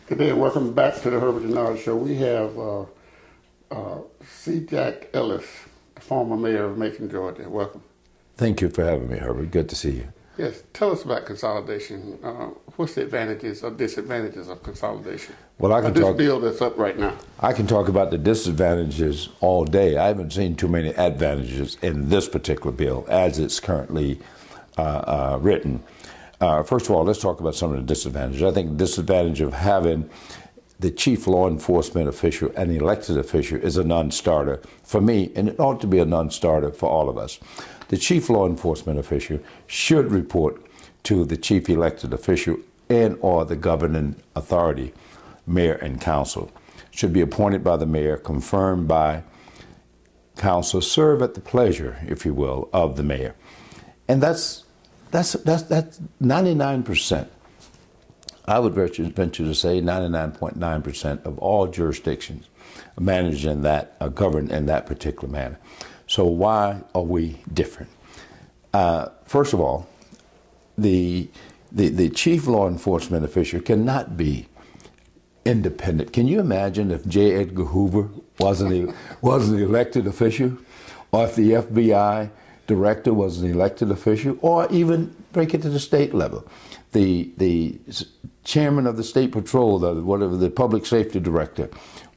Good day, and welcome back to the Herbert Dennard Show. We have C. Jack Ellis, the former mayor of Macon, Georgia. Welcome. Thank you for having me, Herbert. Good to see you. Yes, tell us about consolidation. What's the advantages or disadvantages of consolidation? Well, I can talk. This bill that's up right now. I can talk about the disadvantages all day. I haven't seen too many advantages in this particular bill as it's currently written. First of all, let's talk about some of the disadvantages. I think the disadvantage of having the chief law enforcement official and elected official is a non-starter for me, and it ought to be a non-starter for all of us. The chief law enforcement official should report to the chief elected official and or the governing authority, mayor and council. Should be appointed by the mayor, confirmed by council, serve at the pleasure, if you will, of the mayor. And that's 99%. I would venture to say 99.9% of all jurisdictions are managed in that, are governed in that particular manner. So why are we different? First of all, the chief law enforcement official cannot be independent. Can you imagine if J. Edgar Hoover wasn't an elected official, or if the FBI director was an elected official, or even break it to the state level? The chairman of the state patrol, the public safety director,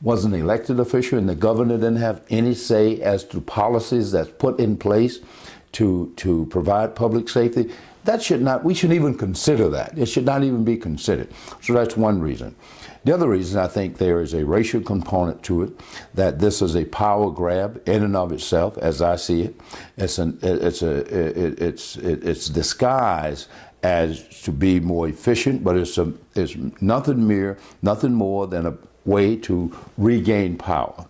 was an elected official, and the governor didn't have any say as to policies that's put in place to provide public safety. That should not, we shouldn't even consider that. It should not even be considered. So that's one reason. The other reason, I think there is a racial component to it, that this is a power grab in and of itself, as I see it. It's disguised as to be more efficient, but it's nothing more than a way to regain power.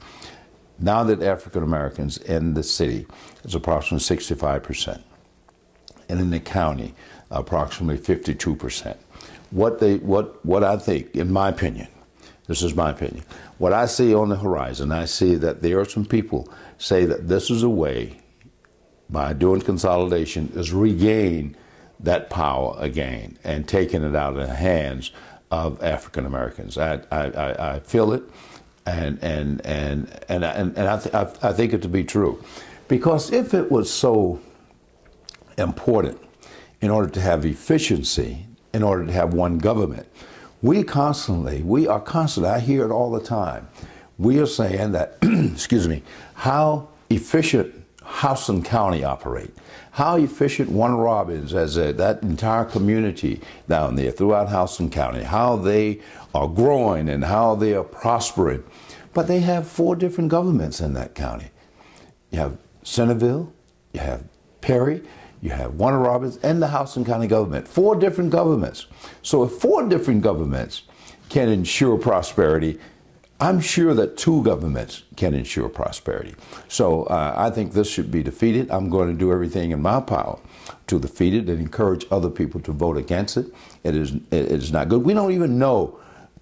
Now that African Americans in the city is approximately 65%, and in the county approximately 52%. What I think, in my opinion, this is my opinion, what I see on the horizon, I see that there are some people say that this is a way, by doing consolidation, is regain that power again and taking it out of the hands of African Americans. I feel it, and I think it to be true, because if it was so important in order to have efficiency, in order to have one government, we are constantly, I hear it all the time, we are saying that, excuse me, how efficient Houston County operate, how efficient Warner Robins, as that entire community down there throughout Houston County, how they are growing and how they are prospering. But they have 4 different governments in that county. You have Centerville, you have Perry, you have Warner Robins, and the Houston County government. 4 different governments. So if 4 different governments can ensure prosperity, I'm sure that 2 governments can ensure prosperity. So I think this should be defeated. I'm going to do everything in my power to defeat it and encourage other people to vote against it. It is not good. We don't even know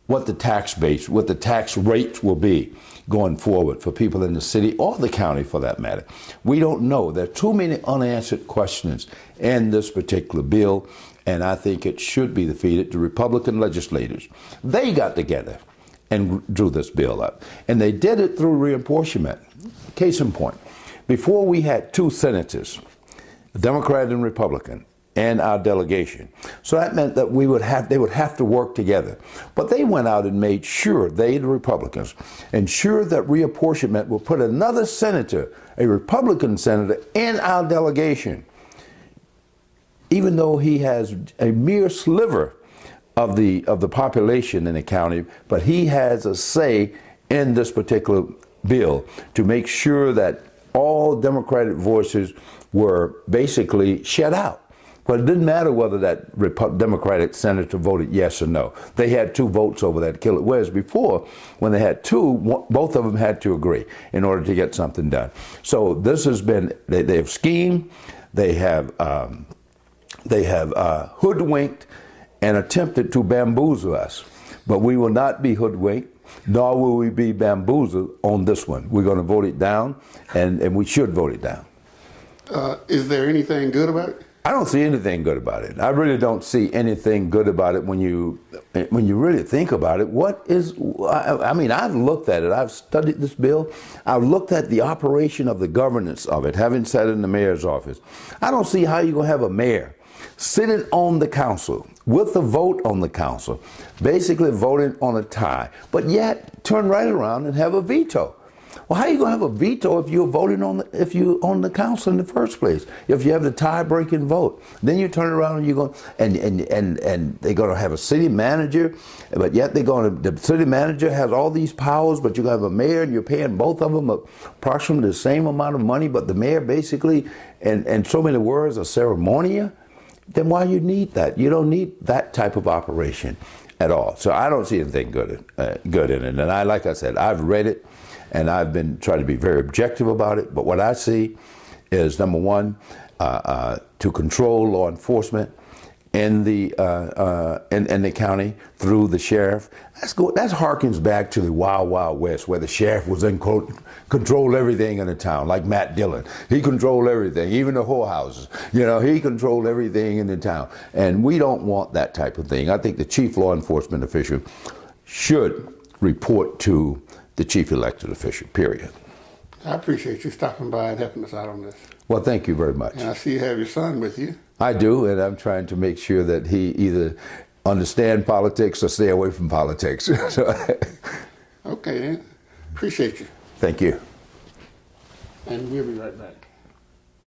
what the tax base, what the tax rate will be going forward for people in the city or the county for that matter. We don't know. There are too many unanswered questions in this particular bill, and I think it should be defeated. The Republican legislators, they got together and drew this bill up, and they did it through reapportionment. Case in point, before we had 2 senators, a Democrat and Republican, and our delegation. So that meant that they would have to work together. But they went out and made sure, the Republicans, ensured that reapportionment will put another senator, a Republican senator, in our delegation, even though he has a mere sliver of the population in the county, but he has a say in this particular bill to make sure that all Democratic voices were basically shut out. But it didn't matter whether that Democratic senator voted yes or no. They had 2 votes over that kill it. Whereas before, when they had 2, both of them had to agree in order to get something done. So this has been, they have schemed, they have hoodwinked and attempted to bamboozle us. But we will not be hoodwinked, nor will we be bamboozled on this one. We're going to vote it down, and we should vote it down. Is there anything good about it? I don't see anything good about it. I really don't see anything good about it when you really think about it. What is, I mean, I've looked at it. I've studied this bill. I've looked at the operation of the governance of it, having sat in the mayor's office. I don't see how you're going to have a mayor sitting on the council with a vote on the council, basically voting on a tie, but yet turn right around and have a veto. Well, how are you going to have a veto if you're voting on if you're on the council in the first place? If you have the tie-breaking vote, then you turn around and you're going and they're going to have a city manager, but yet the city manager has all these powers, but you're going to have a mayor and you're paying both of them approximately the same amount of money, but the mayor basically, in so many words, a ceremonial. Then why you need that? You don't need that type of operation at all. So I don't see anything good in it. And like I said, I've read it. And I've been trying to be very objective about it. But what I see is, number one, to control law enforcement in the county through the sheriff. That harkens back to the Wild Wild West, where the sheriff was in quote control everything in the town, like Matt Dillon. He controlled everything, even the whorehouses. You know, he controlled everything in the town. And we don't want that type of thing. I think the chief law enforcement official should report to the chief elected official, period. I appreciate you stopping by and helping us out on this. Well, thank you very much. And I see you have your son with you. I do, and I'm trying to make sure that he either understand politics or stay away from politics. Okay, then. Appreciate you. Thank you. And we'll be right back.